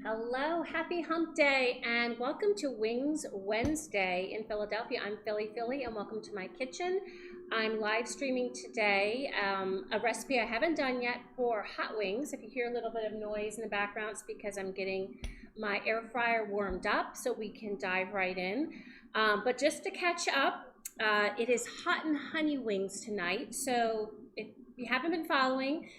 Hello, happy hump day, and welcome to Wings Wednesday in Philadelphia. I'm Philly, and welcome to my kitchen. I'm live streaming today a recipe I haven't done yet for hot wings. If you hear a little bit of noise in the background, it's because I'm getting my air fryer warmed up so we can dive right in. But just to catch up, it is hot and honey wings tonight. So if you haven't been following,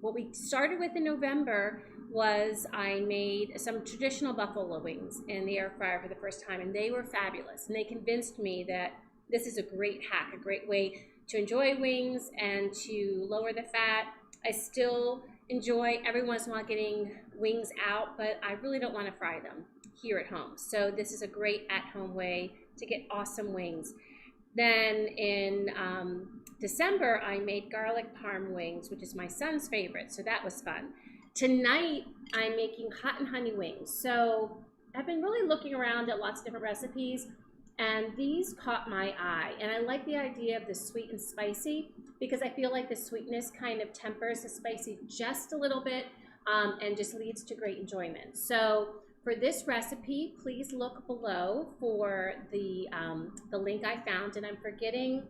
what we started with in November was I made some traditional buffalo wings in the air fryer for the first time, and they were fabulous. And they convinced me that this is a great hack, a great way to enjoy wings and to lower the fat. I still enjoy every once in a while getting wings out, but I really don't want to fry them here at home. So this is a great at-home way to get awesome wings. Then in December, I made garlic parm wings, which is my son's favorite, so that was fun. Tonight, I'm making hot and honey wings. So I've been really looking around at lots of different recipes, and these caught my eye. And I like the idea of the sweet and spicy because I feel like the sweetness kind of tempers the spicy just a little bit and just leads to great enjoyment. So for this recipe, please look below for the link I found, and I'm forgetting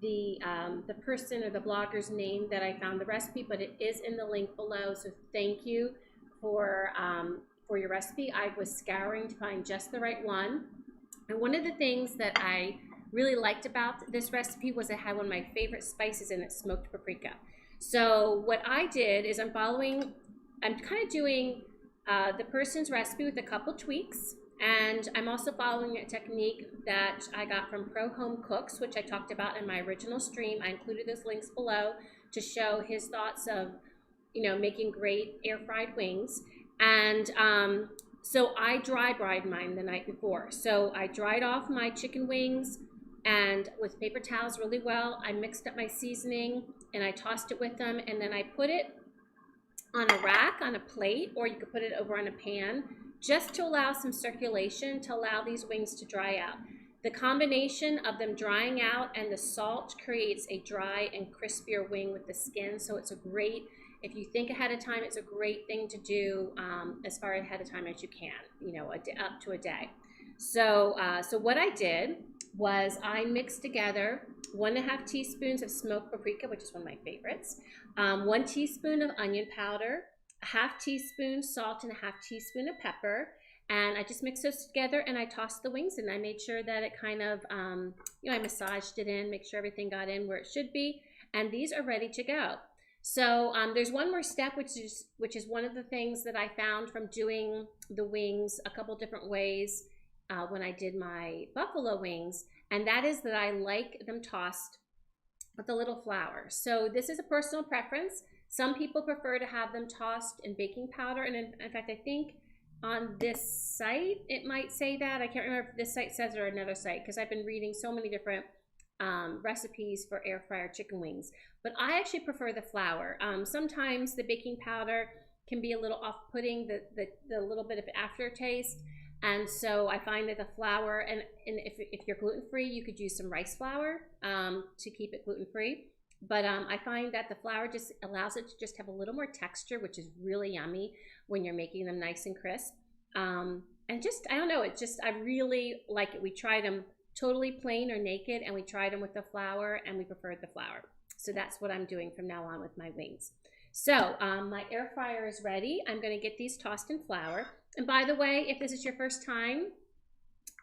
the person or the blogger's name that I found the recipe, but it is in the link below. So thank you for your recipe. I was scouring to find just the right one, and one of the things that I really liked about this recipe was it had one of my favorite spices in it, smoked paprika. So what I did is I'm kind of doing the person's recipe with a couple tweaks. And I'm also following a technique that I got from Pro Home Cooks, which I talked about in my original stream. I included those links below to show his thoughts of, making great air fried wings. And so I dry dried mine the night before. So I dried off my chicken wings and with paper towels really well. I mixed up my seasoning and I tossed it with them, and then I put it on a rack, on a plate, or you could put it over on a pan, just to allow some circulation, to allow these wings to dry out. The combination of them drying out and the salt creates a dry and crispier wing with the skin, so it's a great, if you think ahead of time, it's a great thing to do as far ahead of time as you can, up to a day. So what I did was I mixed together 1.5 teaspoons of smoked paprika, which is one of my favorites, 1 teaspoon of onion powder, 1/2 teaspoon salt, and 1/2 teaspoon of pepper, and I just mixed those together and I tossed the wings in. I made sure that it kind of, I massaged it in, make sure everything got in where it should be, and these are ready to go. So there's one more step, which is one of the things that I found from doing the wings a couple different ways when I did my buffalo wings, and that is that I like them tossed with a little flour. So this is a personal preference. Some people prefer to have them tossed in baking powder, and in fact, I think on this site it might say that. I can't remember if this site says it or another site because I've been reading so many different recipes for air fryer chicken wings. But I actually prefer the flour. Sometimes the baking powder can be a little off-putting, the little bit of aftertaste, and so I find that the flour, and if you're gluten-free, you could use some rice flour to keep it gluten-free. But I find that the flour just allows it to just have a little more texture, which is really yummy when you're making them nice and crisp. And just, I don't know, I really like it. We tried them totally plain or naked, and we tried them with the flour, and we preferred the flour. So that's what I'm doing from now on with my wings. So my air fryer is ready. I'm going to get these tossed in flour. And by the way, if this is your first time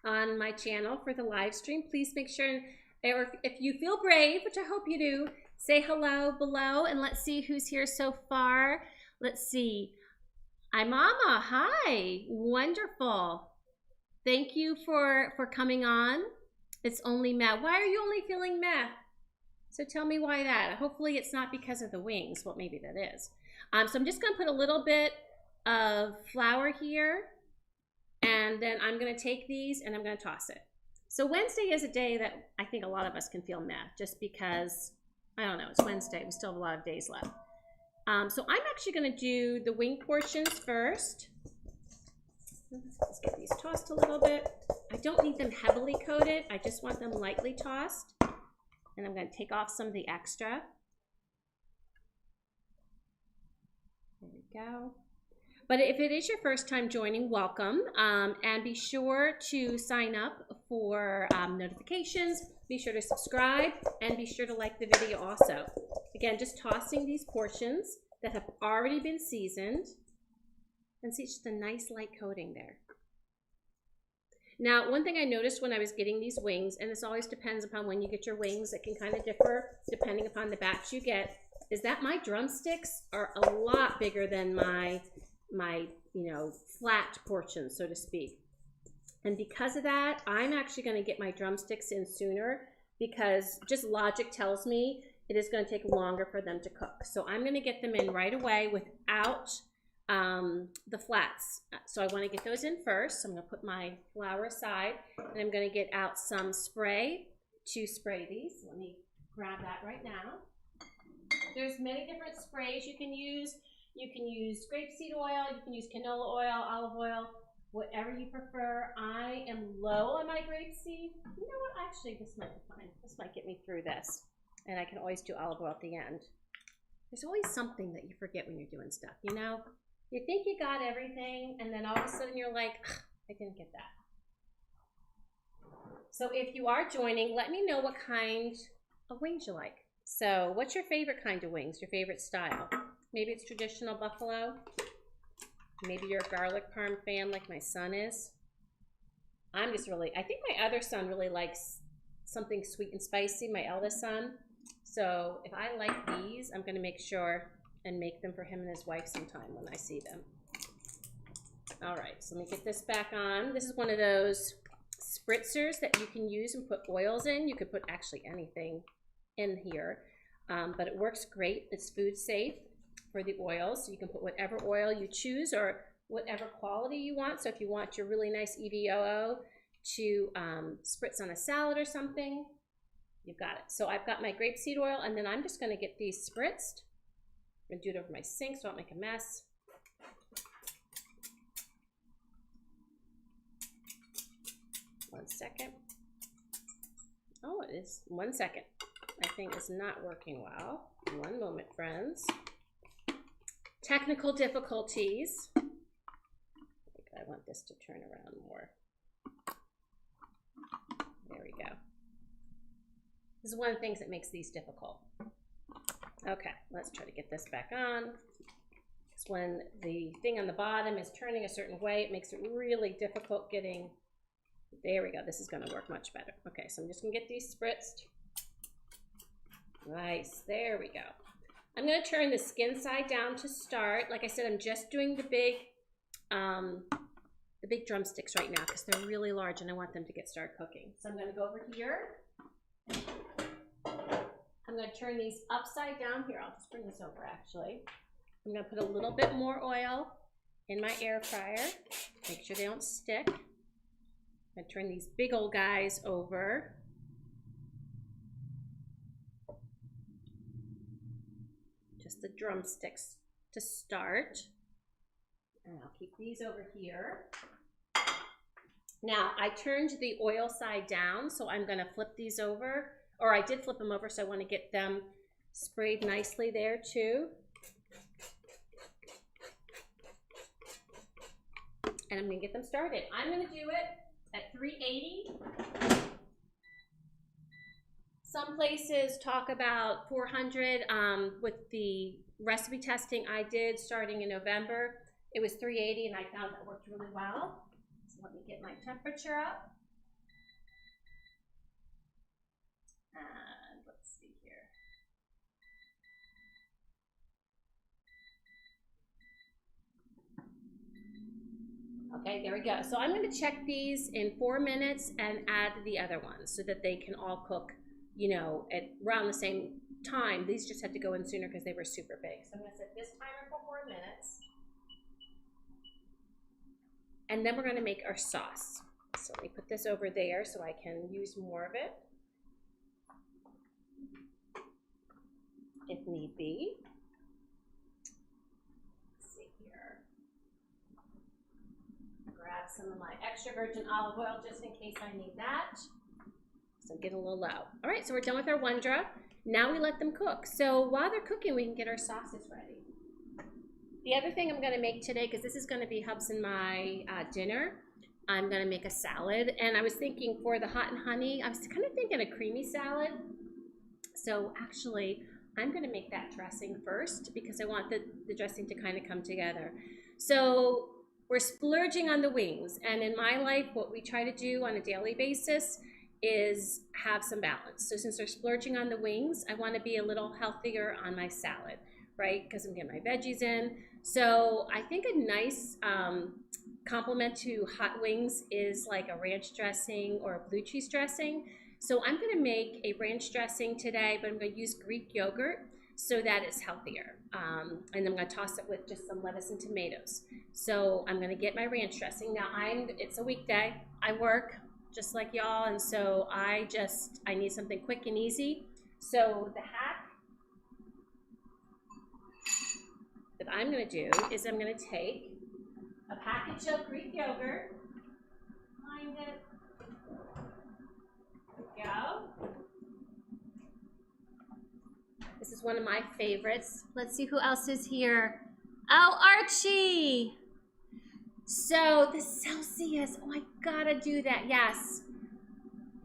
on my channel for the live stream, please make sure, or if you feel brave, which I hope you do, say hello below, and let's see who's here so far. Let's see. Hi, Mama. Hi. Wonderful. Thank you for coming on. It's only meh. Why are you only feeling meh? So tell me why that. Hopefully it's not because of the wings. Well, maybe that is. So I'm just going to put a little bit of flour here, and then I'm going to take these and I'm going to toss it. So Wednesday is a day that I think a lot of us can feel meh, just because, I don't know, it's Wednesday. We still have a lot of days left. So I'm actually going to do the wing portions first. Let's get these tossed a little bit. I don't need them heavily coated. I just want them lightly tossed. And I'm going to take off some of the extra. There we go. But if it is your first time joining, welcome. And be sure to sign up for notifications. Be sure to subscribe and be sure to like the video also. Again, just tossing these portions that have already been seasoned. And see, it's just a nice light coating there. Now, one thing I noticed when I was getting these wings, and this always depends upon when you get your wings, it can kind of differ depending upon the batch you get, is that my drumsticks are a lot bigger than my flat portions, so to speak. And because of that, I'm actually going to get my drumsticks in sooner because just logic tells me it is going to take longer for them to cook. So I'm going to get them in right away without the flats. So I want to get those in first. So I'm going to put my flour aside and I'm going to get out some spray to spray these. Let me grab that right now. There's many different sprays you can use. You can use grapeseed oil, you can use canola oil, olive oil, whatever you prefer. I am low on my grapeseed. You know what? Actually, this might be fine. This might get me through this. And I can always do olive oil at the end. There's always something that you forget when you're doing stuff, you know? You think you got everything, and then all of a sudden you're like, I didn't get that. So if you are joining, let me know what kind of wings you like. So what's your favorite kind of wings, your favorite style? Maybe it's traditional buffalo. Maybe you're a garlic parm fan like my son is. I think my other son really likes something sweet and spicy, my eldest son. So if I like these, I'm gonna make sure and make them for him and his wife sometime when I see them. All right, so let me get this back on. This is one of those spritzers that you can use and put oils in. You could put actually anything in here, but it works great. It's food safe for the oils, so you can put whatever oil you choose or whatever quality you want. So if you want your really nice EVOO to spritz on a salad or something, you've got it. So I've got my grapeseed oil, and then I'm just going to get these spritzed. I'm going to do it over my sink so I don't make a mess. One second. Oh, it is 1 second. My thing is not working well. One moment, friends. Technical difficulties. I think I want this to turn around more. There we go. This is one of the things that makes these difficult. Okay, let's try to get this back on. Because when the thing on the bottom is turning a certain way, it makes it really difficult getting. There we go. This is going to work much better. Okay, so I'm just going to get these spritzed. Nice. There we go. I'm going to turn the skin side down to start. Like I said, I'm just doing the big drumsticks right now because they're really large and I want them to get started cooking. So I'm going to go over here. I'm going to turn these upside down here. I'll just bring this over actually. I'm going to put a little bit more oil in my air fryer. Make sure they don't stick. I'm going to turn these big old guys over. Just the drumsticks to start. And I'll keep these over here. Now, I turned the oil side down, so I'm going to flip these over. Or I did flip them over, so I want to get them sprayed nicely there too. And I'm going to get them started. I'm going to do it at 380. Some places talk about 400. With the recipe testing I did starting in November, it was 380 and I found that worked really well. So let me get my temperature up. And let's see here. Okay, there we go. So I'm going to check these in 4 minutes and add the other ones so that they can all cook, you know, at around the same time. These just had to go in sooner because they were super big. So I'm going to set this timer for 4 minutes. And then we're going to make our sauce. So let me put this over there so I can use more of it if need be. Let's see here. Grab some of my extra virgin olive oil just in case I need that. So get a little low. All right, so we're done with our Wondra. Now we let them cook. So while they're cooking, we can get our sauces ready. The other thing I'm gonna make today, because this is gonna be Hubs and my dinner, I'm gonna make a salad. And I was thinking for the hot and honey, I was kind of thinking a creamy salad. So actually, I'm gonna make that dressing first because I want the dressing to kind of come together. So we're splurging on the wings. And in my life, what we try to do on a daily basis is have some balance. So since we're splurging on the wings, I want to be a little healthier on my salad, right? Because I'm getting my veggies in. So I think a nice complement to hot wings is like a ranch dressing or a blue cheese dressing. So I'm going to make a ranch dressing today, but I'm going to use Greek yogurt so that it's healthier. And I'm going to toss it with just some lettuce and tomatoes. So I'm going to get my ranch dressing. Now it's a weekday. I work just like y'all, and so I need something quick and easy. So the hack that I'm going to do is I'm going to take a package of Greek yogurt, find it, there we go. This is one of my favorites. Let's see who else is here. Oh, Archie! So the Celsius, oh, I gotta do that, yes.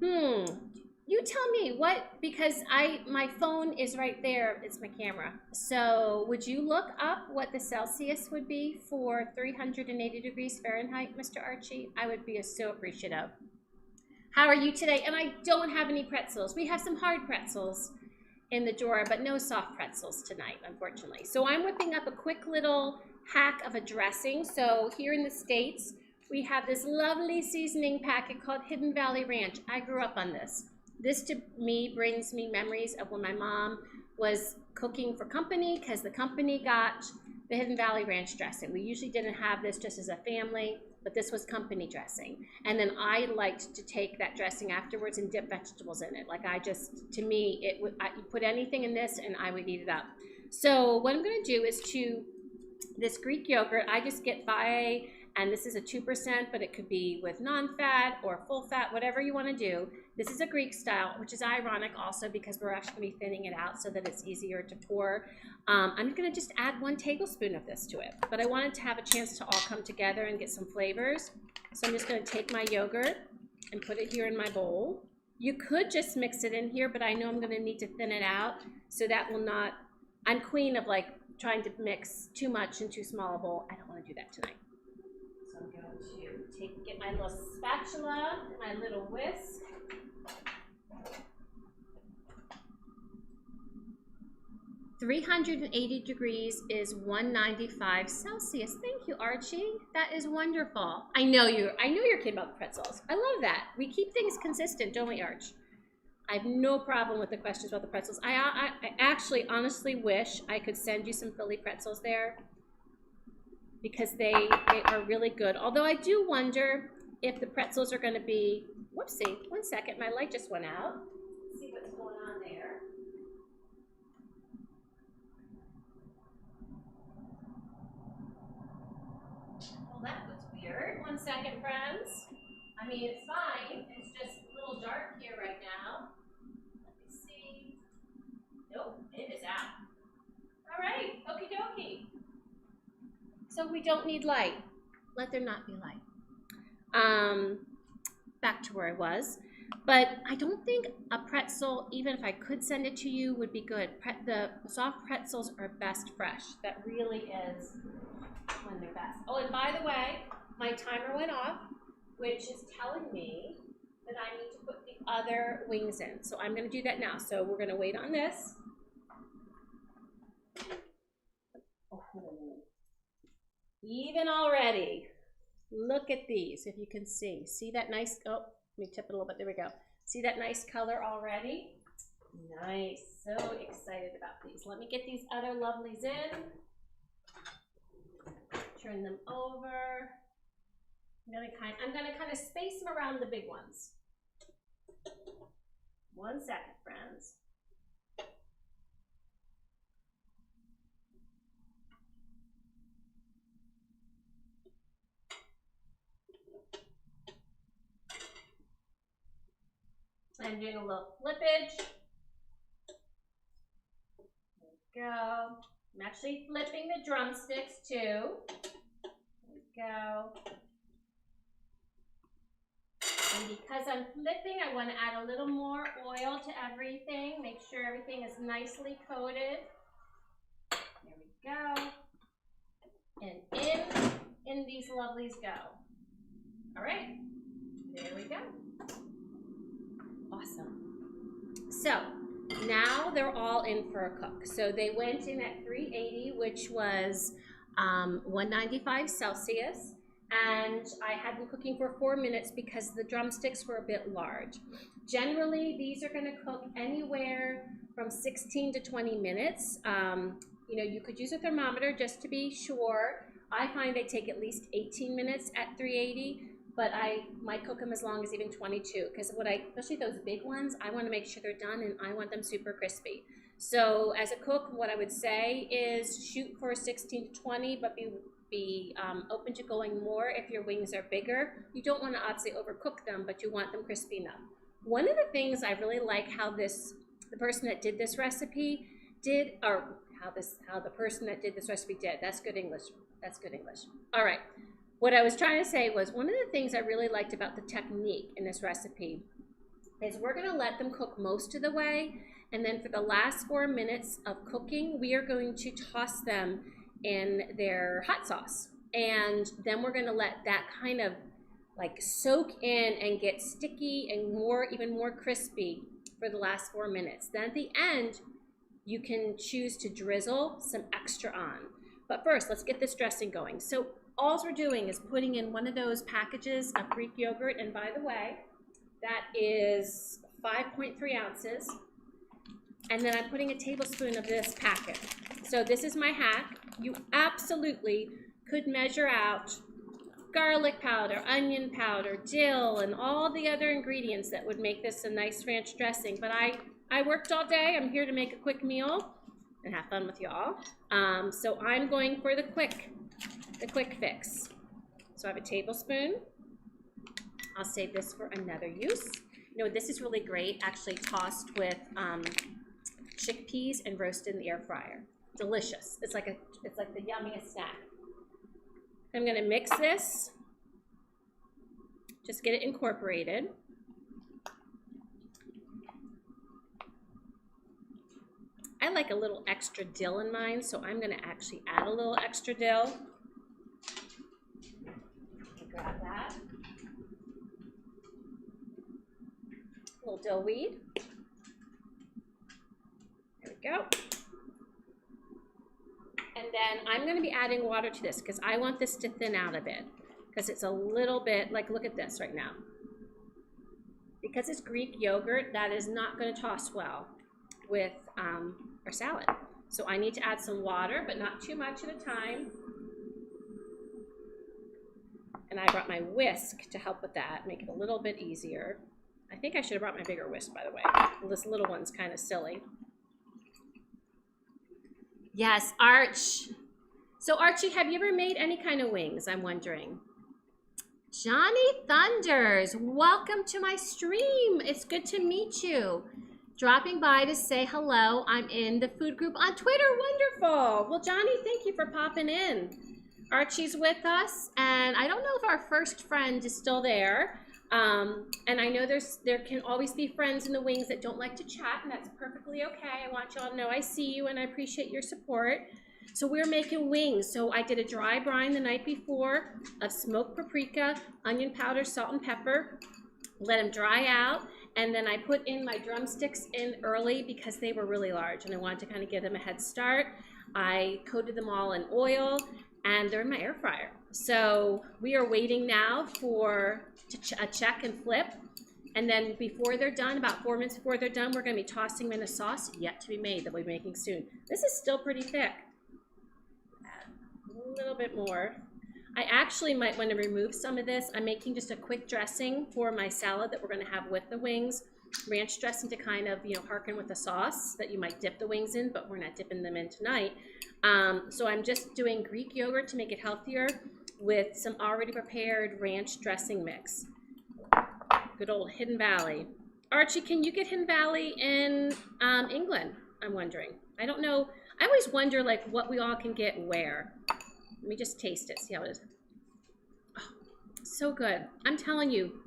You tell me what, because my phone is right there, it's my camera. So would you look up what the Celsius would be for 380 degrees Fahrenheit, Mr. Archie? I would be so appreciative. How are you today? And I don't have any pretzels. We have some hard pretzels in the drawer, but no soft pretzels tonight, unfortunately. So I'm whipping up a quick little hack of a dressing. So here in the States, we have this lovely seasoning packet called Hidden Valley Ranch. I grew up on this. This to me brings me memories of when my mom was cooking for company, because the company got the Hidden Valley Ranch dressing. We usually didn't have this just as a family, but this was company dressing. And then I liked to take that dressing afterwards and dip vegetables in it. Like to me, you put anything in this and I would eat it up. So what I'm gonna do is this Greek yogurt, I just get Fae, and this is a 2%, but it could be with non-fat or full fat, whatever you wanna do. This is a Greek style, which is ironic also because we're actually gonna be thinning it out so that it's easier to pour. I'm gonna just add 1 tablespoon of this to it, but I wanted to have a chance to all come together and get some flavors. So I'm just gonna take my yogurt and put it here in my bowl. You could just mix it in here, but I know I'm gonna need to thin it out, so that will not, I'm queen of like trying to mix too much in too small a bowl. I don't wanna do that tonight. So I'm going to get my little spatula, my little whisk. "380 degrees is 195 Celsius. Thank you, Archie. That is wonderful. I know you're kidding about the pretzels. I love that. We keep things consistent, don't we, Arch? I have no problem with the questions about the pretzels. I actually honestly wish I could send you some Philly pretzels there, because they are really good. Although I do wonder if the pretzels are going to be, whoopsie, 1 second, my light just went out. Let's see what's going on there. Well, that was weird. 1 second, friends. I mean, it's fine. It's just a little dark here right now. Let me see. Nope, it is out. All right, okie dokie. So we don't need light. Let there not be light. Back to where I was. But I don't think a pretzel, even if I could send it to you, would be good. The soft pretzels are best fresh. That really is when they're best. Oh, and by the way, my timer went off, which is telling me that I need to put the other wings in. So I'm going to do that now. So we're going to wait on this. Oh. Even already, look at these, if you can see. See that nice, oh, let me tip it a little bit, there we go. See that nice color already? Nice, so excited about these. Let me get these other lovelies in. Turn them over. I'm gonna kind of space them around the big ones. 1 second, friends. I'm doing a little flippage. There we go. I'm actually flipping the drumsticks too. There we go. And because I'm flipping, I want to add a little more oil to everything. Make sure everything is nicely coated. There we go. And in these lovelies go. All right, there we go. Awesome. So now they're all in for a cook. So they went in at 380, which was 195 Celsius. And I had them cooking for 4 minutes because the drumsticks were a bit large. Generally, these are going to cook anywhere from 16 to 20 minutes. You know, you could use a thermometer just to be sure. I find they take at least 18 minutes at 380, but I might cook them as long as even 22, because especially those big ones, I want to make sure they're done and I want them super crispy. So as a cook, what I would say is shoot for 16 to 20, but be open to going more if your wings are bigger. You don't want to obviously overcook them, but you want them crispy enough. One of the things I really like how the person that did this recipe did, or how the person that did this recipe did. That's good English. That's good English. All right. What I was trying to say was one of the things I really liked about the technique in this recipe is we're going to let them cook most of the way, and then for the last 4 minutes of cooking, we are going to toss them in their hot sauce, and then we're going to let that kind of like soak in and get sticky and even more crispy for the last 4 minutes. Then at the end, you can choose to drizzle some extra on. But first, let's get this dressing going. So all we're doing is putting in one of those packages of Greek yogurt, and by the way, that is 5.3 ounces. And then I'm putting a tablespoon of this packet. So this is my hack. You absolutely could measure out garlic powder, onion powder, dill, and all the other ingredients that would make this a nice ranch dressing. But I worked all day. I'm here to make a quick meal and have fun with y'all. So I'm going for the quick fix. So I have a tablespoon. I'll save this for another use. You know, this is really great, actually tossed with chickpeas and roasted in the air fryer. Delicious. It's like the yummiest snack. I'm gonna mix this. Just get it incorporated. I like a little extra dill in mine, so I'm gonna actually add a little extra dill. Grab that. A little dill weed. There we go. And then I'm going to be adding water to this because I want this to thin out a bit, because it's a little bit, like, look at this right now. Because it's Greek yogurt, that is not going to toss well with our salad. So I need to add some water, but not too much at a time. And I brought my whisk to help with that, make it a little bit easier. I think I should have brought my bigger whisk, by the way. This little one's kind of silly. Yes, Arch. So Archie, have you ever made any kind of wings? I'm wondering. Johnny Thunders, welcome to my stream. It's good to meet you. Dropping by to say hello. I'm in the food group on Twitter. Wonderful. Well, Johnny, thank you for popping in. Archie's with us, and I don't know if our first friend is still there. And I know there can always be friends in the wings that don't like to chat, and that's perfectly okay. I want y'all to know I see you and I appreciate your support. So we're making wings. So I did a dry brine the night before of smoked paprika, onion powder, salt, and pepper. Let them dry out, and then I put in my drumsticks in early because they were really large, and I wanted to kind of give them a head start. I coated them all in oil, and they're in my air fryer. So we are waiting now for a check and flip, and then before they're done, about 4 minutes before they're done, we're going to be tossing them in a sauce yet to be made that we'll be making soon. This is still pretty thick. Add a little bit more. I actually might want to remove some of this. I'm making just a quick dressing for my salad that we're going to have with the wings. Ranch dressing to kind of, you know, hearken with the sauce that you might dip the wings in, but we're not dipping them in tonight. So I'm just doing Greek yogurt to make it healthier with some already prepared ranch dressing mix. Good old Hidden Valley. Archie, can you get Hidden Valley in England? I'm wondering. I don't know. I always wonder like what we all can get where. Let me just taste it, see how it is. Oh, so good. I'm telling you,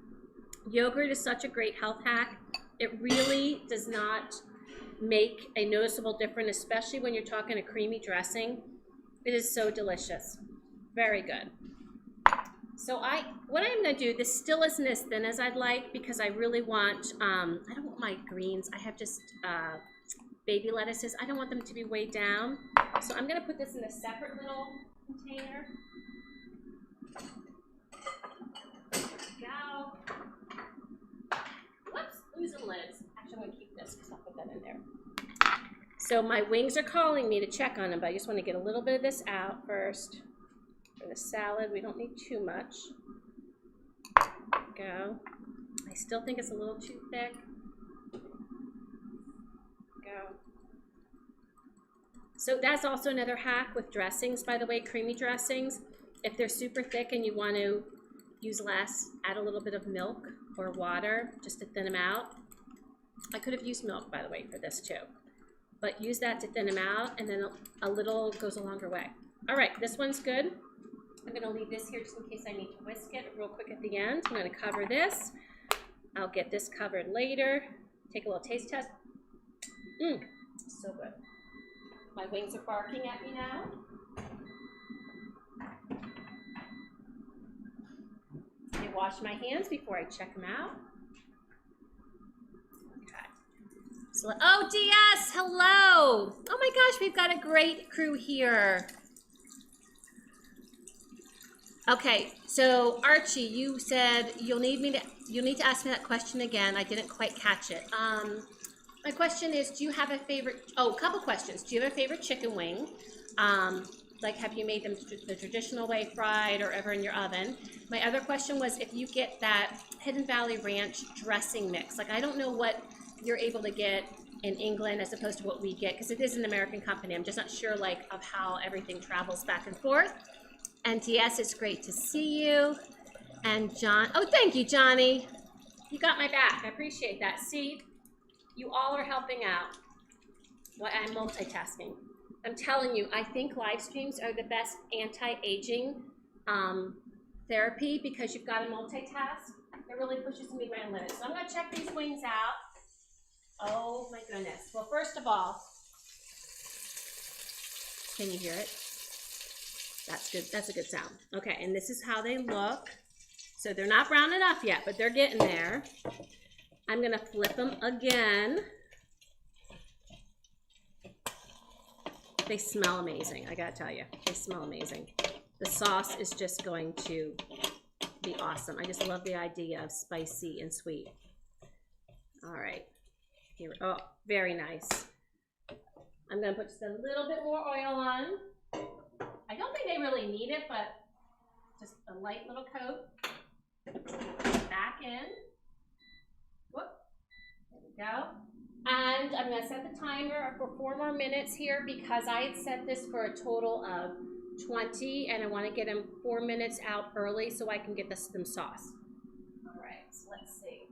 yogurt is such a great health hack. It really does not make a noticeable difference, especially when you're talking a creamy dressing. It is so delicious. Very good. So what I'm going to do, this still isn't as thin as I'd like because I really want, I don't want my greens. I have just baby lettuces. I don't want them to be way down. So I'm going to put this in a separate little container. Go. Whoops, losing lids. Actually, I'm going to keep this because I'll put that in there. So my wings are calling me to check on them, but I just want to get a little bit of this out first. For the salad, we don't need too much. Go. I still think it's a little too thick. Go. So that's also another hack with dressings, by the way, creamy dressings. If they're super thick and you want to use less, add a little bit of milk or water just to thin them out. I could have used milk, by the way, for this too. But use that to thin them out, and then a little goes a longer way. All right, this one's good. I'm going to leave this here just in case I need to whisk it real quick at the end. I'm going to cover this. I'll get this covered later. Take a little taste test. So good. My wings are barking at me now. I wash my hands before I check them out. Okay. So, oh, DS, hello. Oh my gosh, we've got a great crew here. Okay, so Archie, you said you'll need to ask me that question again. I didn't quite catch it. My question is, do you have a favorite? Oh, a couple questions. Do you have a favorite chicken wing? Like, have you made them the traditional way, fried, or ever in your oven? My other question was if you get that Hidden Valley Ranch dressing mix. Like, I don't know what you're able to get in England as opposed to what we get, because it is an American company. I'm just not sure, like, of how everything travels back and forth. And yes, it's great to see you. And John, oh, thank you, Johnny. You got my back. I appreciate that. See, you all are helping out. Well, I'm multitasking. I'm telling you, I think live streams are the best anti-aging therapy because you've got to multitask. It really pushes me to my limits. So I'm going to check these wings out. Oh, my goodness. Well, first of all, can you hear it? That's good. That's a good sound. Okay, and this is how they look. So they're not brown enough yet, but they're getting there. I'm gonna flip them again. They smell amazing, I gotta tell you. They smell amazing. The sauce is just going to be awesome. I just love the idea of spicy and sweet. All right, here, oh, very nice. I'm gonna put just a little bit more oil on. I don't think they really need it, but just a light little coat. Back in. Whoop. There we go. And I'm going to set the timer for 4 more minutes here because I had set this for a total of 20, and I want to get them 4 minutes out early so I can get some sauce. All right, so let's see.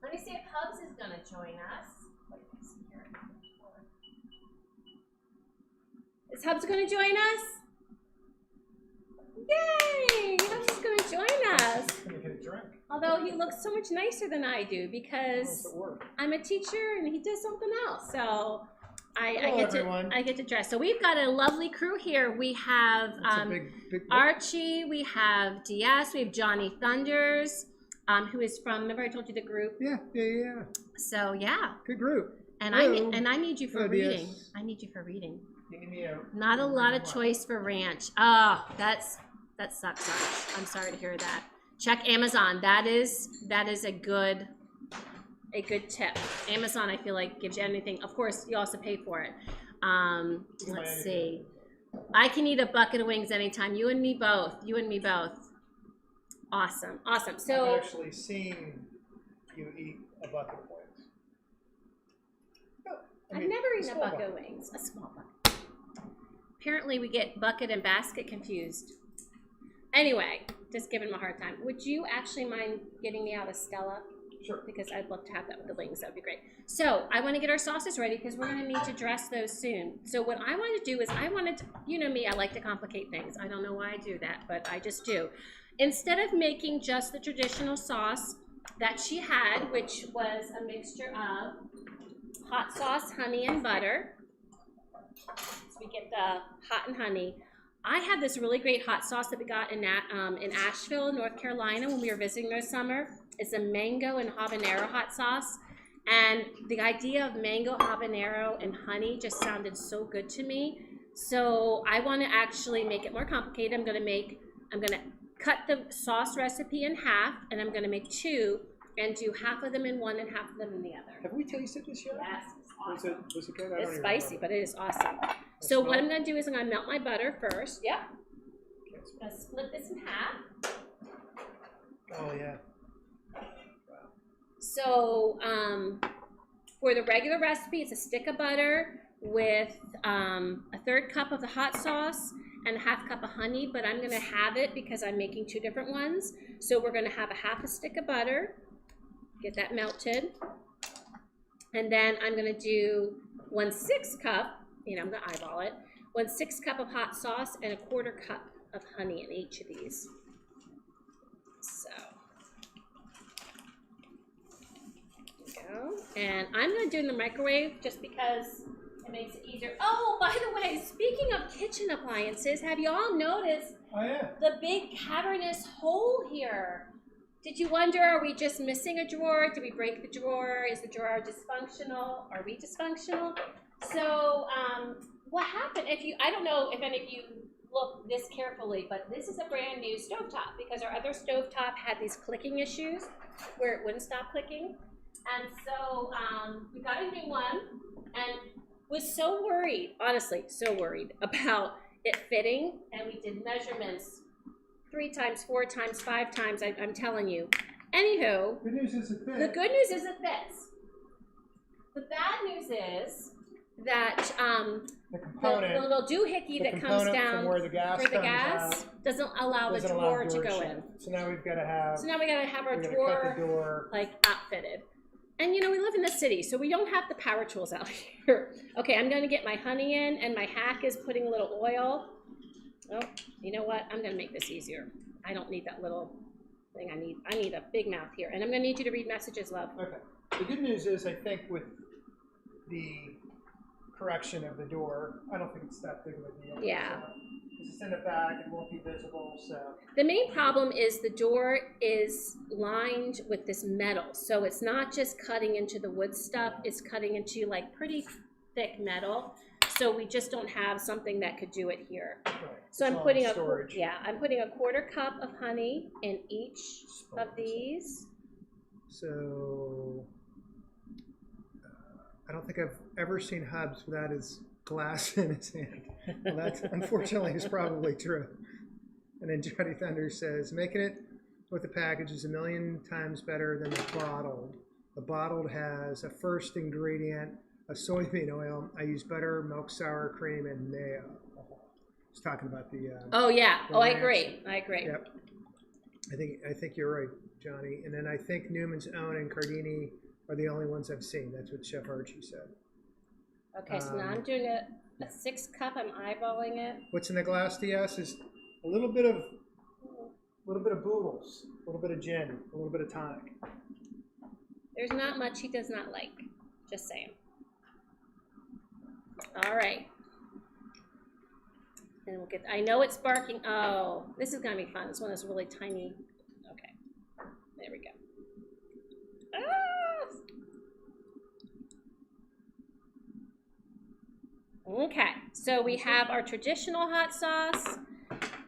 Let me see if Hubs is going to join us. What do you see here? Is Hubs going to join us? Yay! Hubs is going to join us. He's going to get a drink. Although he looks so much nicer than I do because I'm a teacher and he does something else. So I get to dress. So we've got a lovely crew here. We have big Archie, we have DS, we have Johnny Thunders, who is from, remember I told you the group? Yeah. So yeah. Good group. And I need you for reading. DS. I need you for reading. Not a lot of choice for ranch. Oh, that sucks, Arch. I'm sorry to hear that. Check Amazon. That is a good tip. Amazon, I feel like, gives you anything. Of course, you also pay for it. Let's see. I can eat a bucket of wings anytime. You and me both. Awesome. So I've actually seen you eat a bucket of wings. I've never eaten a bucket of wings. A small bucket. Apparently, we get bucket and basket confused. Anyway, just giving him a hard time. Would you actually mind getting me out a Stella? Sure. Because I'd love to have that with the wings. That would be great. So I want to get our sauces ready because we're going to need to dress those soon. So what I want to do is you know me, I like to complicate things. I don't know why I do that, but I just do. Instead of making just the traditional sauce that she had, which was a mixture of hot sauce, honey, and butter. So we get the hot and honey. I have this really great hot sauce that we got in Asheville, North Carolina, when we were visiting this summer. It's a mango and habanero hot sauce. And the idea of mango, habanero, and honey just sounded so good to me. So I want to actually make it more complicated. I'm going to cut the sauce recipe in half, and I'm going to make two and do half of them in one and half of them in the other. Have we tasted this yet? Yes, it's awesome. Was it good? It's spicy, but it is awesome. So what I'm going to do is I'm going to melt my butter first. Yep. I'm going to split this in half. Oh, yeah. So for the regular recipe, it's a stick of butter with a third cup of the hot sauce and a half cup of honey, but I'm going to have it because I'm making two different ones. So we're going to have a half a stick of butter, get that melted, and then I'm going to do 1/6 cup, I'm going to eyeball it, 1/6 cup of hot sauce and a 1/4 cup of honey in each of these. So, there we go. And I'm going to do it in the microwave just because it makes it easier. Oh, by the way, speaking of kitchen appliances, have you all noticed the big cavernous hole here? Did you wonder, are we just missing a drawer? Did we break the drawer? Is the drawer dysfunctional? Are we dysfunctional? So what happened, I don't know if any of you look this carefully, but this is a brand new stovetop because our other stovetop had these clicking issues where it wouldn't stop clicking. And so we got a new one and was so worried, honestly, so worried about it fitting. And we did measurements 3 times, 4 times, 5 times, I'm telling you. Anywho, good news is it fits. The good news is it fits. The bad news is that the little doohickey that comes down for the gas doesn't allow the drawer to go in. So now we've got to have. So now we got to have our drawer like outfitted. And we live in the city, so we don't have the power tools out here. Okay, I'm going to get my honey in, and my hack is putting a little oil. Oh, you know what? I'm going to make this easier. I don't need that little thing. I need a big mouth here. And I'm going to need you to read messages, love. Okay. The good news is, I think with the correction of the door, I don't think it's that big of a deal. Yeah. Because it's in the back, it won't be visible, so. The main problem is the door is lined with this metal. So it's not just cutting into the wood stuff, it's cutting into like pretty thick metal. So we just don't have something that could do it here. Right. So I'm putting a 1/4 cup of honey in each of these. So I don't think I've ever seen Hubs without his glass in his hand. Well, that unfortunately is probably true. And then Johnny Thunder says, making it with the package is 1,000,000 times better than the bottled. The bottled has a first ingredient, a soybean oil. I use butter, milk, sour cream, and mayo. He's talking about the. Oh yeah. Oh, I ranch. agree. I agree. Yep. I think you're right, Johnny. And then I think Newman's Own and Cardini are the only ones I've seen. That's what Chef Archie said. Okay, so now I'm doing a 6 cup. I'm eyeballing it. What's in the glass, DS, is a little bit of boodles, a little bit of gin, a little bit of tonic. There's not much he does not like. Just saying. All right. And we'll get. I know it's barking. Oh, this is gonna be fun. This one is really tiny. Okay, there we go. Ah! Okay, so we have our traditional hot sauce,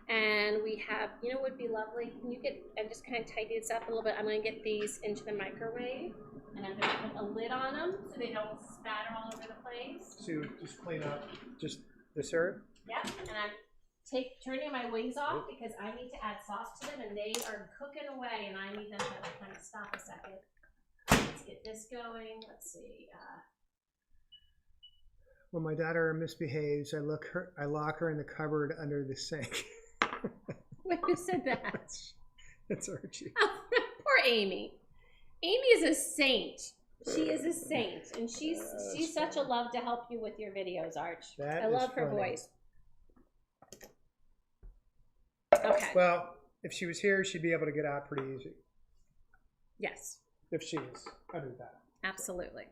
and we have. You know what would be lovely? Can you get and just kind of tidy this up a little bit? I'm gonna get these into the microwave, and I'm gonna put a lid on them so they don't spatter all over the place. So just clean up just the syrup. Yep, and I'm turning my wings off because I need to add sauce to them, and they are cooking away, and I need them to kind of stop a second. Let's get this going. Let's see. When my daughter misbehaves, I lock her in the cupboard under the sink. Wait, who said that? That's Archie. Oh, poor Amy. Amy is a saint. She is a saint, and she's such a love to help you with your videos, Arch. I love her voice. Okay. Well, if she was here, she'd be able to get out pretty easy. Yes. If she is under that. Absolutely.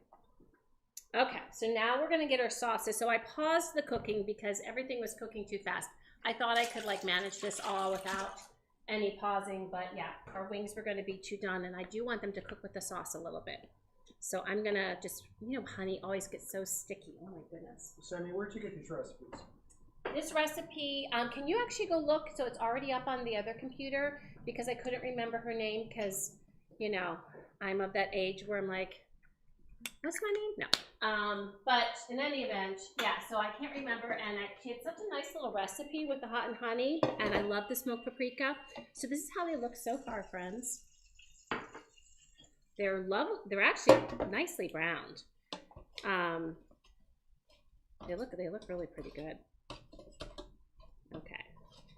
Okay, so now we're going to get our sauces. So I paused the cooking because everything was cooking too fast. I thought I could like manage this all without any pausing, but yeah, our wings were going to be too done, and I do want them to cook with the sauce a little bit. So I'm going to just, you know, honey always gets so sticky. Oh my goodness. Sammy, where'd you get these recipes? This recipe, can you actually go look? So it's already up on the other computer because I couldn't remember her name because, you know, I'm of that age where I'm like, what's my name? No. But in any event, yeah, so I can't remember, and she had such a nice little recipe with the hot and honey, and I love the smoked paprika. So this is how they look so far, friends. They're actually nicely browned. They look really pretty good. Okay.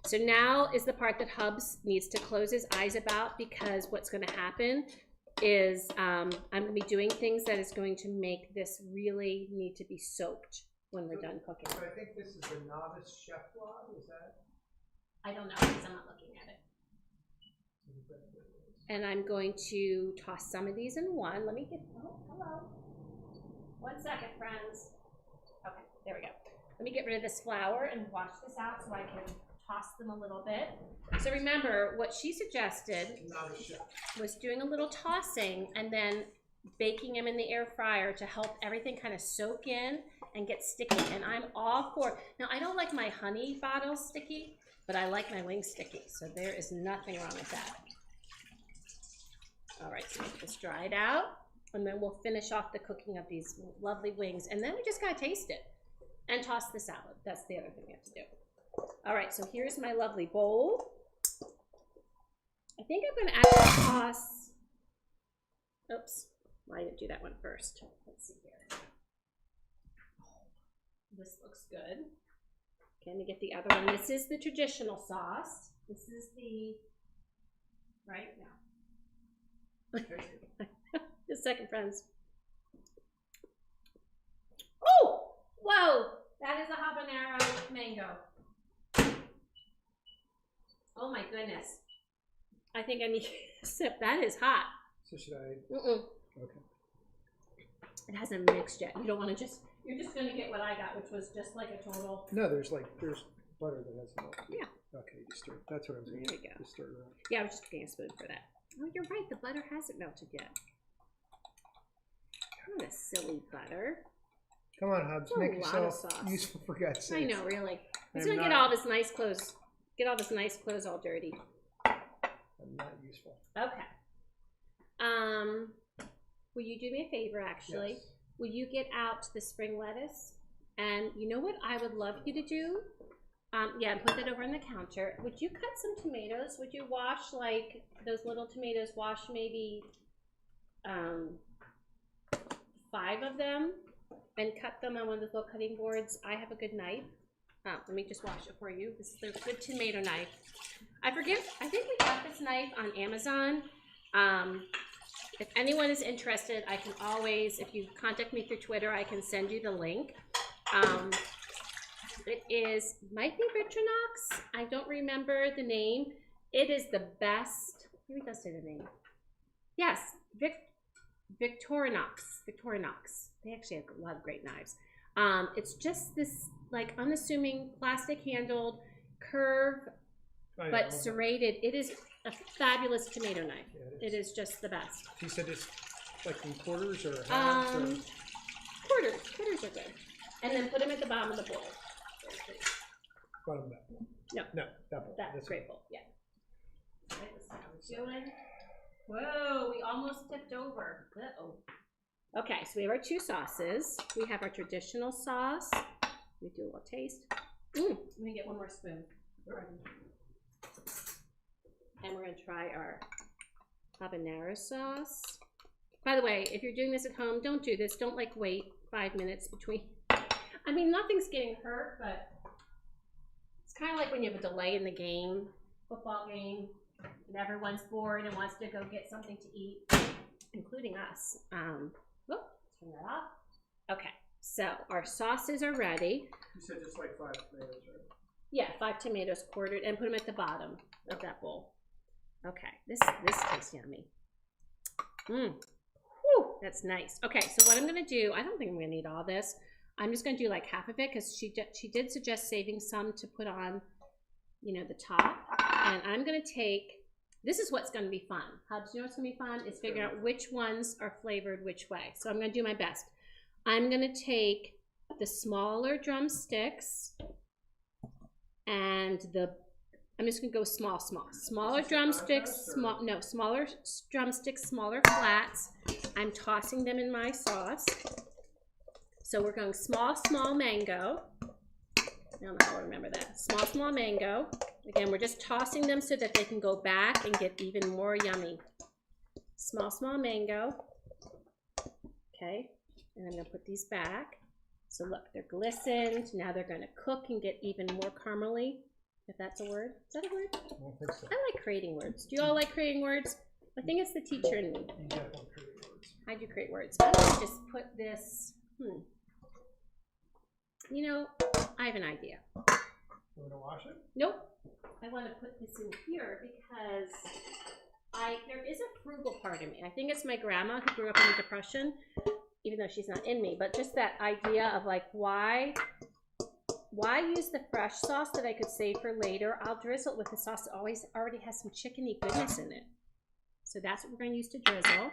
So now is the part that Hubs needs to close his eyes about, because what's going to happen is I'm going to be doing things that is going to make this really need to be soaked when we're done cooking. So I think this is the novice chef log, is that? I don't know because I'm not looking at it. And I'm going to toss some of these in one. Let me get, oh, hello. 1 second, friends. Okay, there we go. Let me get rid of this flour and wash this out so I can toss them a little bit. So remember, what she suggested was doing a little tossing and then baking them in the air fryer to help everything kind of soak in and get sticky. And I'm all for, now I don't like my honey bottles sticky, but I like my wings sticky. So there is nothing wrong with that. All right, so let's dry it out, and then we'll finish off the cooking of these lovely wings, and then we just gotta taste it and toss the salad. That's the other thing we have to do. All right, so here's my lovely bowl. I think I'm gonna actually toss, oops, well, I didn't do that one first. Let's see here. Oh, this looks good. Okay, let me get the other one. This is the traditional sauce. This is the, right now. Just a second, friends. Oh, whoa, that is a habanero mango. Oh my goodness. I think I need a sip. That is hot. So should I? Mm-mm. Okay. It hasn't mixed yet. You don't want to just, you're just going to get what I got, which was just like a total. No, there's butter that has milk. Yeah. Okay, you stir. That's what I'm saying. There we go. Just stir it around. Yeah, I was just getting a spoon for that. Oh, you're right. The butter hasn't melted yet. What a silly butter. Come on, Hubs. Make yourself useful for God's sake. I know, really. He's going to get all of his nice clothes. Get all this nice clothes all dirty. I'm not useful. Okay. Will you do me a favor, actually? Yes. Will you get out the spring lettuce? And you know what I would love you to do? Yeah, and put that over on the counter. Would you cut some tomatoes? Would you wash, like, those little tomatoes, wash maybe 5 of them and cut them on one of those little cutting boards? I have a good knife. Let me just wash it for you. This is a good tomato knife. I think we got this knife on Amazon. If anyone is interested, I can always, if you contact me through Twitter, I can send you the link. It might be Victorinox. I don't remember the name. It is the best. Maybe it does say the name. Yes, Victorinox. They actually have a lot of great knives. It's just this like unassuming plastic handled curve, but serrated. It is a fabulous tomato knife. Yeah, it is just the best. You said it's like in quarters or halves? Quarters are good. And then put them at the bottom of the bowl. Bottom of that bowl? No, that bowl. That's great bowl, yeah. Whoa, we almost tipped over. Uh-oh. Okay, so we have our 2 sauces. We have our traditional sauce. Let me do a little taste. Let me get one more spoon. And we're going to try our habanero sauce. By the way, if you're doing this at home, don't do this. Don't like wait 5 minutes between. I mean, nothing's getting hurt, but it's kind of like when you have a delay in the game, football game, and everyone's bored and wants to go get something to eat. including us. Whoop, turn that off. Okay, so our sauces are ready. You said just like 5 tomatoes, right? Yeah, 5 tomatoes quartered, and put them at the bottom of that bowl. Okay, this tastes yummy. Whew, that's nice. Okay, so what I'm gonna do, I don't think I'm gonna need all this. I'm just gonna do like half of it because she did suggest saving some to put on, you know, the top. And I'm gonna take, this is what's gonna be fun. Hubs, you know what's gonna be fun? Is figuring out which ones are flavored which way. So I'm gonna do my best. I'm gonna take the smaller drumsticks and I'm just gonna go smaller drumsticks, smaller drumsticks, smaller flats. I'm tossing them in my sauce. So we're going small mango. I don't know how to remember that. Small mango. Again, we're just tossing them so that they can go back and get even more yummy. Small mango. Okay, and I'm gonna put these back. So look, they're glistened. Now they're gonna cook and get even more caramely, if that's a word. Is that a word? I don't think so. I like creating words. Do you all like creating words? I think it's the teacher in me. You definitely create words. I do create words. I'm gonna just put this, you know, I have an idea. You want to wash it? Nope. I want to put this in here because there is a frugal part of me. I think it's my grandma who grew up in the Depression, even though she's not in me, but just that idea of like, why use the fresh sauce that I could save for later? I'll drizzle it with the sauce that already has some chickeny goodness in it. So that's what we're going to use to drizzle.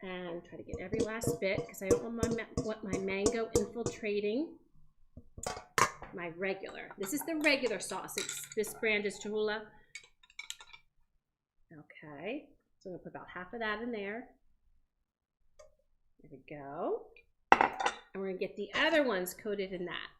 And try to get every last bit because I don't want my mango infiltrating my regular. This is the regular sauce. This brand is Cholula. Okay, so I'm gonna put about half of that in there. There we go. And we're gonna get the other ones coated in that.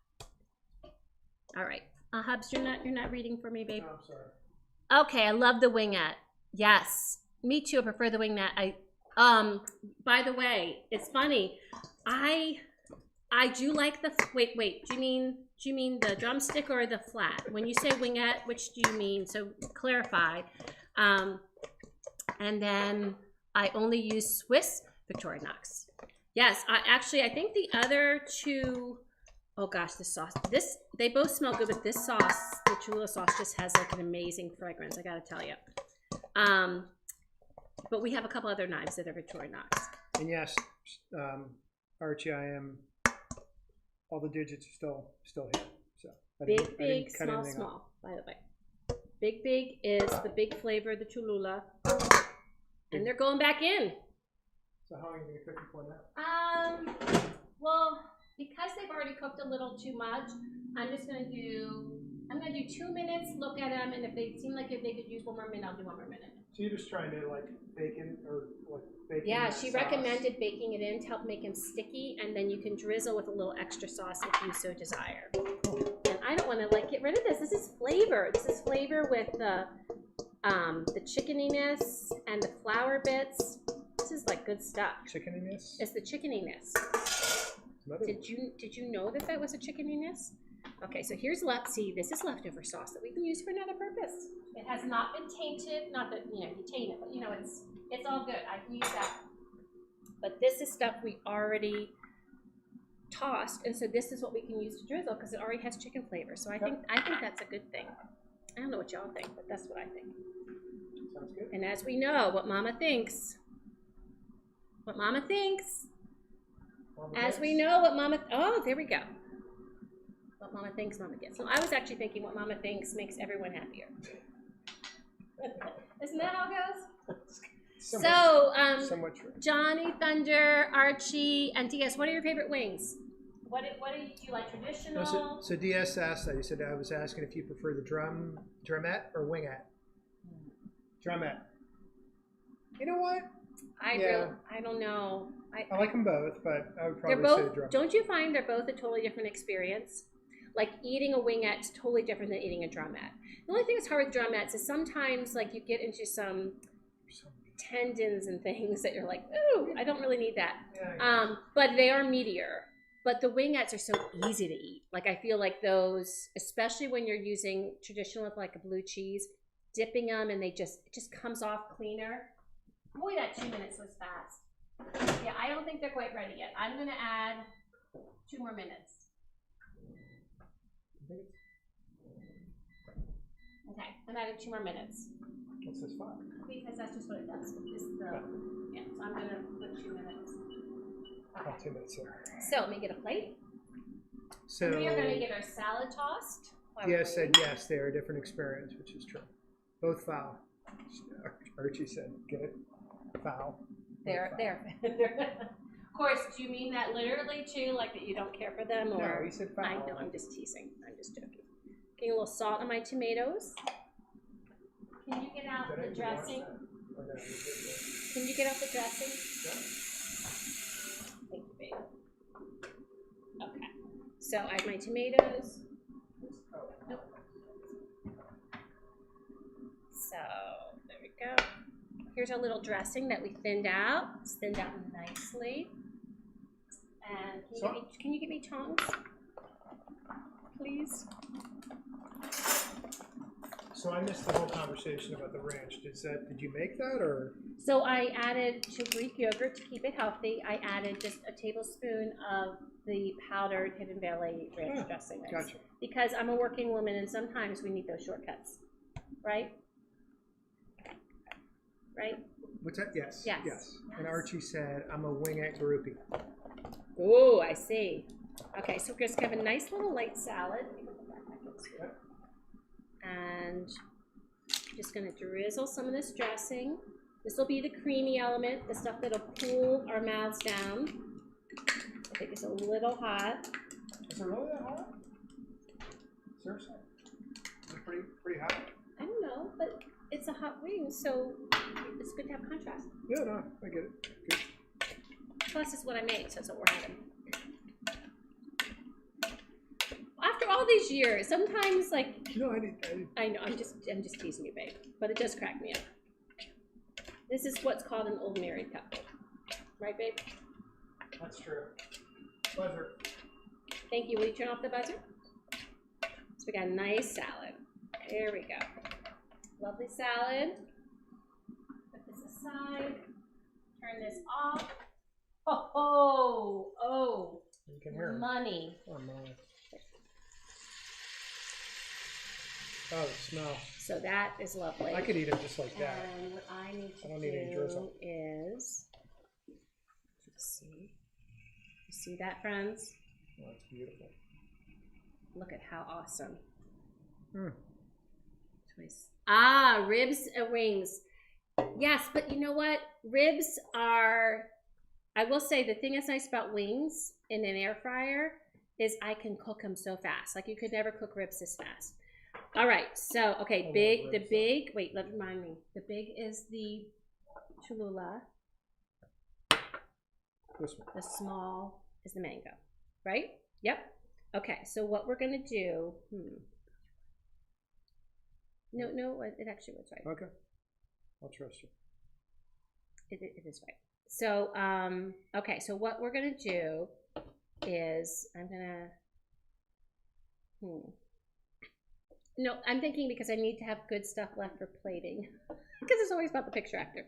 All right, Hubs, you're not reading for me, babe. No, I'm sorry. Okay, I love the wingette. Yes, me too. I prefer the wingette. By the way, it's funny. I do like the wait. Do you mean the drumstick or the flat? When you say wingette, which do you mean? So clarify. And then I only use Swiss Victorinox. Yes, I think the other two. Oh gosh, the sauce. They both smell good, but this sauce, the Cholula sauce, just has like an amazing fragrance. I gotta tell you. But we have a couple other knives that are Victorinox. And yes, Archie, all the digits are still here. So big, small. By the way, big is the big flavor, the Cholula, and they're going back in. So how long are you gonna cook it for now? Well, because they've already cooked a little too much, I'm gonna do 2 minutes. Look at them, and if they seem like if they could use one more minute, I'll do one more minute. So you're just trying to like bake bake. Yeah, she recommended baking it in to help make them sticky, and then you can drizzle with a little extra sauce if you so desire. And I don't want to like get rid of this. This is flavor. This is flavor with the chickeniness and the flour bits. This is like good stuff. Chickeniness? It's the chickeniness. Did you know that was a chickeniness? Okay, so here's see, this is leftover sauce that we can use for another purpose. It has not been tainted, not that you taint it, but it's all good. I can use that. But this is stuff we already tossed, and so this is what we can use to drizzle because it already has chicken flavor. So I think that's a good thing. I don't know what y'all think, but that's what I think. Sounds good. And as we know, what Mama thinks. As we know what Mama, there we go. What Mama thinks, Mama gets. So I was actually thinking what Mama thinks makes everyone happier. Isn't that how it goes? Somewhat true. Johnny, Thunder, Archie, and DS, what are your favorite wings? What do you like, traditional? No, so DS asked that. He said, I was asking if you prefer the drumette or wingette. Drumette. You know what? I don't know. I like them both, but I would probably say drumette. Don't you find they're both a totally different experience? Like eating a wingette is totally different than eating a drumette. The only thing that's hard with drumettes is sometimes like you get into some tendons and things that you're like, ooh, I don't really need that. But they are meatier. But the wingettes are so easy to eat. Like I feel like those, especially when you're using traditional with like a blue cheese, dipping them and it just comes off cleaner. Boy, that 2 minutes was fast. Yeah, I don't think they're quite ready yet. I'm gonna add 2 more minutes. Okay, I'm adding 2 more minutes. What's this for? Because that's just what it does. Yeah, so I'm gonna put 2 minutes. Oh, 2 minutes there. So let me get a plate. So And we are gonna get our salad tossed. Dia said yes, they are a different experience, which is true. Both foul. Archie said, get it? Foul. They're. Of course, do you mean that literally too, like that you don't care for them, or? No, he said foul. I know, I'm just teasing. I'm just joking. Getting a little salt on my tomatoes. Can you get out the dressing? Can you get out the dressing? Yeah. Thank you, babe. Okay. So I have my tomatoes. Nope. So there we go. Here's our little dressing that we thinned out. It's thinned out nicely. And can you give me tongs, please? So I missed the whole conversation about the ranch. Did you make that or? So I added to Greek yogurt to keep it healthy. I added just a tablespoon of the powdered Hidden Valley ranch dressing mix. Gotcha. Because I'm a working woman and sometimes we need those shortcuts, right? Right? What's that? Yes. Yes. Yes. And Archie said, I'm a wingette groupie. Oh, I see. Okay, so we're just gonna have a nice little light salad. And just gonna drizzle some of this dressing. This will be the creamy element, the stuff that'll cool our mouths down. I think it's a little hot. Is it really that hot? Seriously? Is it pretty hot? I don't know, but it's a hot wing, so it's good to have contrast. Yeah, no, I get it. Good. Plus, it's what I made, so it's what we're having. After all these years, sometimes like No, I know I'm just teasing you, babe, but it does crack me up. This is what's called an old married couple, right, babe? That's true. Pleasure. Thank you. Will you turn off the buzzer? So we got a nice salad. There we go. Lovely salad. Put this aside. Turn this off. Oh, You can hear money. Oh, no. Oh, the smell. So that is lovely. I could eat them just like that. And what I need to don't need any drizzle. is, see. You see that, friends? Oh, it's beautiful. Look at how awesome. Mm. Ah, ribs and wings. Yes, but you know what? Ribs are, I will say the thing that's nice about wings in an air fryer is I can cook them so fast. Like you could never cook ribs this fast. All right, so, okay, wait, let me remind me. The big is the Cholula. This one. The small is the mango, right? Yep. Okay, so what we're gonna do, No, it actually was right. Okay. I'll trust you. It is right. So, okay, so what we're gonna do is I'm gonna, No, I'm thinking because I need to have good stuff left for plating. Because it's always about the picture actor.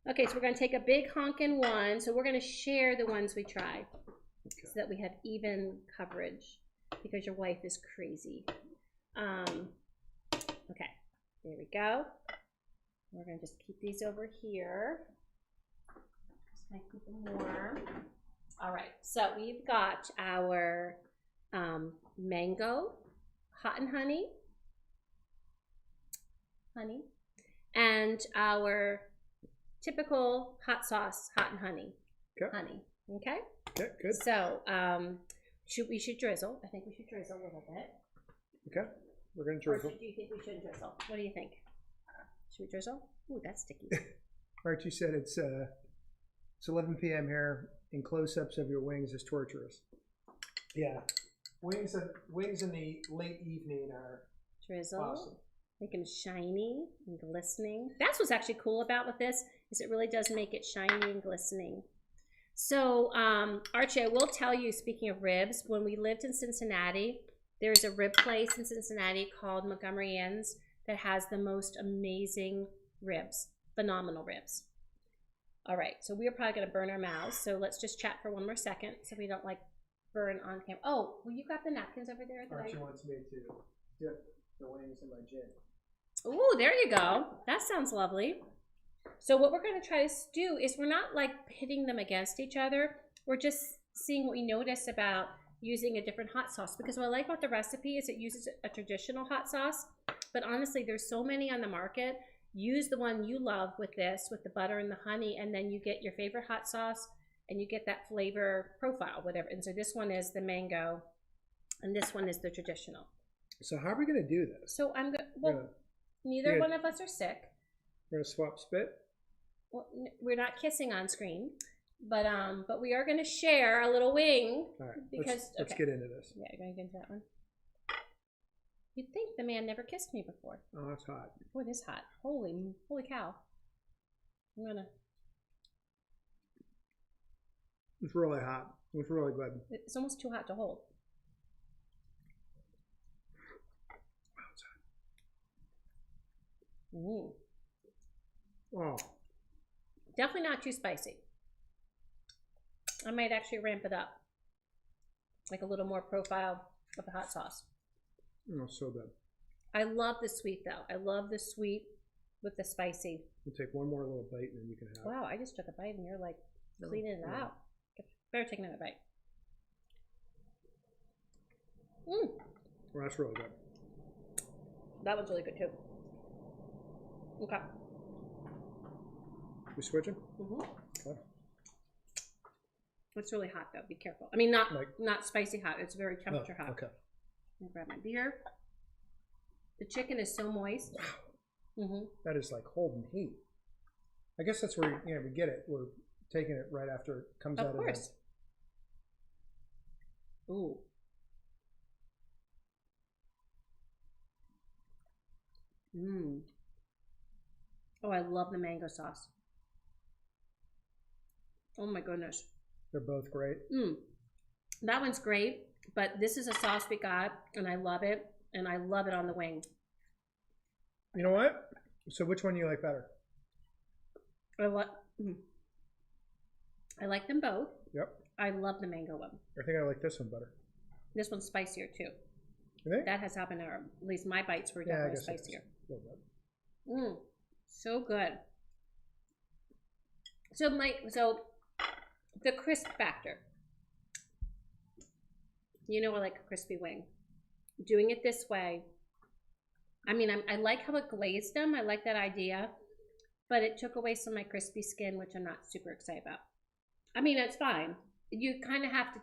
Okay, so we're going to take a big honkin' one. So we're going to share the ones we try. Okay. So that we have even coverage. Because your wife is crazy. Okay, there we go. We're going to just keep these over here. Just going to keep them warm. All right, so we've got our mango, hot and honey, and our typical hot sauce, hot and honey. Okay. Honey. Okay? Okay, good. So, we should drizzle. I think we should drizzle a little bit. Okay, we're going to drizzle. Or do you think we shouldn't drizzle? What do you think? Should we drizzle? Ooh, that's sticky. Archie said it's 11 p.m. here, and close-ups of your wings is torturous. Yeah. Wings in the late evening are drizzle. Awesome. Make them shiny and glistening. That's what's actually cool about with this, is it really does make it shiny and glistening. So, Archie, I will tell you, speaking of ribs, when we lived in Cincinnati, there's a rib place in Cincinnati called Montgomery Inn's that has the most amazing ribs, phenomenal ribs. All right, so we're probably gonna burn our mouths. So let's just chat for one more second so we don't like burn on camera. Oh, will you grab the napkins over there? Archie wants me to dip the wings in my gin. Oh, there you go. That sounds lovely. So what we're going to try to do is we're not like pitting them against each other. We're just seeing what we notice about using a different hot sauce. Because what I like about the recipe is it uses a traditional hot sauce. But honestly, there's so many on the market. Use the one you love with this, with the butter and the honey, and then you get your favorite hot sauce and you get that flavor profile, whatever. And so this one is the mango and this one is the traditional. So how are we going to do this? So I'm going to, neither one of us are sick. We're going to swap spit? Well, we're not kissing on screen, but we are going to share a little wing. All right, because let's get into this. Yeah, you're going to get into that one. You'd think the man never kissed me before. Oh, that's hot. Oh, it is hot. Holy cow! I'm gonna. It's really hot. It's really good. It's almost too hot to hold. Wow, it's hot. Ooh. Oh. Definitely not too spicy. I might actually ramp it up. Like a little more profile of the hot sauce. Oh, so good. I love the sweet though. I love the sweet with the spicy. We'll take one more little bite and then you can have it. Wow, I just took a bite and you're like cleaning it out. Better take another bite. Mmm. Well, that's really good. That one's really good too. Okay. We switching? Mm-hmm. Okay. It's really hot though. Be careful. I mean, not spicy hot. It's very temperature hot. Okay. Let me grab my beer. The chicken is so moist. Wow. Mm-hmm. That is like holding heat. I guess that's where we get it. We're taking it right after it comes out of the. Of course. Ooh. Mmm. Oh, I love the mango sauce. Oh my goodness. They're both great. Mmm. That one's great, but this is a sauce we got, and I love it, and I love it on the wing. You know what? So which one do you like better? I like them both. Yep. I love the mango one. I think I like this one better. This one's spicier too. You think? That has habanero. At least my bites were definitely spicier. Mmm. So good. So the crisp factor. You know I like a crispy wing. Doing it this way. I mean, I like how it glazed them. I like that idea. But it took away some of my crispy skin, which I'm not super excited about. I mean, it's fine. You kind of have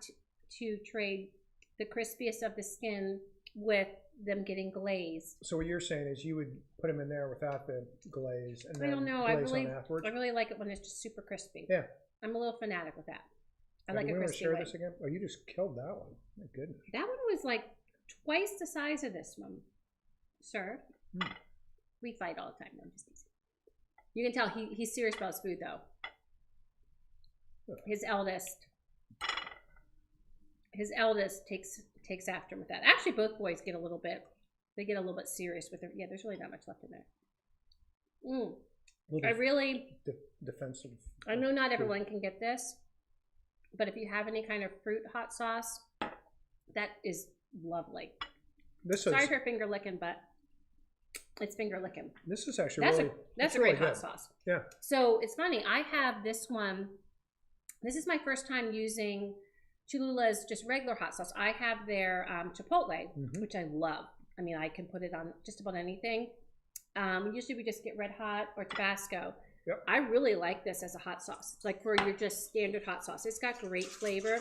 to trade the crispiest of the skin with them getting glazed. So what you're saying is you would put them in there without the glaze and then I don't know. glaze on afterwards? I really like it when it's just super crispy. Yeah. I'm a little fanatic with that. I like a crispy share wing. This again? Oh, you just killed that one. My goodness. That one was like twice the size of this one, sir. We fight all the time. No, just easy. You can tell he's serious about his food though. His eldest takes after him with that. Actually, both boys get a little bit. They get a little bit serious with it. Yeah, there's really not much left in there. I really defensive. I know not everyone can get this, but if you have any kind of fruit hot sauce, that is lovely. Sorry for finger licking, but it's finger licking. This is actually that's a really great hot sauce. Yeah. So it's funny. I have this one. This is my first time using Cholula's just regular hot sauce. I have their chipotle, which I love. I mean, I can put it on just about anything. Usually we just get Red Hot or Tabasco. Yep. I really like this as a hot sauce. It's like for your just standard hot sauce. It's got great flavor.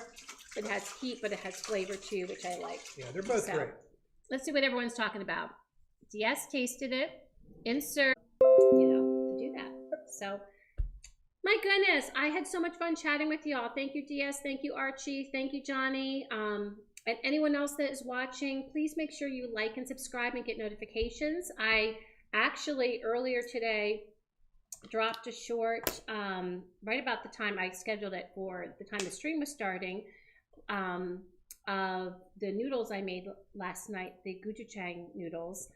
It has heat, but it has flavor too, which I like. Yeah, they're both great. Let's see what everyone's talking about. DS tasted it. Insert, to do that. So, my goodness, I had so much fun chatting with y'all. Thank you, DS. Thank you, Archie. Thank you, Johnny. And anyone else that is watching, please make sure you like and subscribe and get notifications. I actually, earlier today, dropped a short, right about the time I scheduled it for the time the stream was starting, of the noodles I made last night, the gochujang noodles.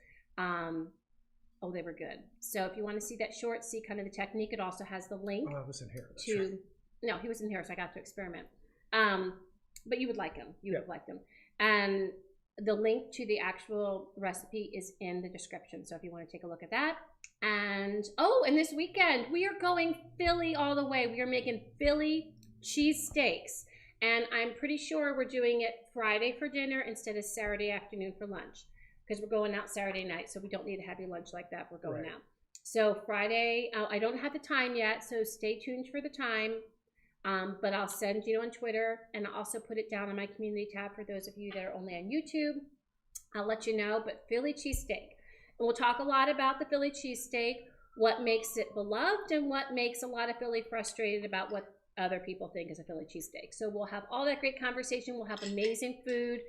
Oh, they were good. So if you want to see that short, see kind of the technique, it also has the link Oh, I was in here. That's to, right. no, he was in here, so I got to experiment. But you would like him. You would have liked him. And the link to the actual recipe is in the description. So if you want to take a look at that. And, oh, and this weekend, we are going Philly all the way. We are making Philly cheesesteaks. And I'm pretty sure we're doing it Friday for dinner instead of Saturday afternoon for lunch. Because we're going out Saturday night, so we don't need a heavy lunch like that. We're going out. So Friday, I don't have the time yet, so stay tuned for the time. But I'll send you on Twitter, and I'll also put it down on my community tab for those of you that are only on YouTube. I'll let you know, but Philly cheesesteak. And we'll talk a lot about the Philly cheesesteak, what makes it beloved, and what makes a lot of Philly frustrated about what other people think is a Philly cheesesteak. So we'll have all that great conversation. We'll have amazing food,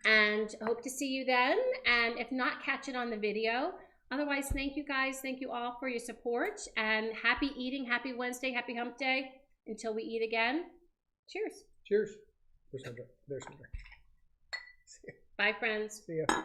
and hope to see you then. And if not, catch it on the video. Otherwise, thank you guys. Thank you all for your support, and happy eating. Happy Wednesday. Happy hump day. Until we eat again. Cheers. Cheers. There's some drink. There's some drink. Bye, friends. See ya.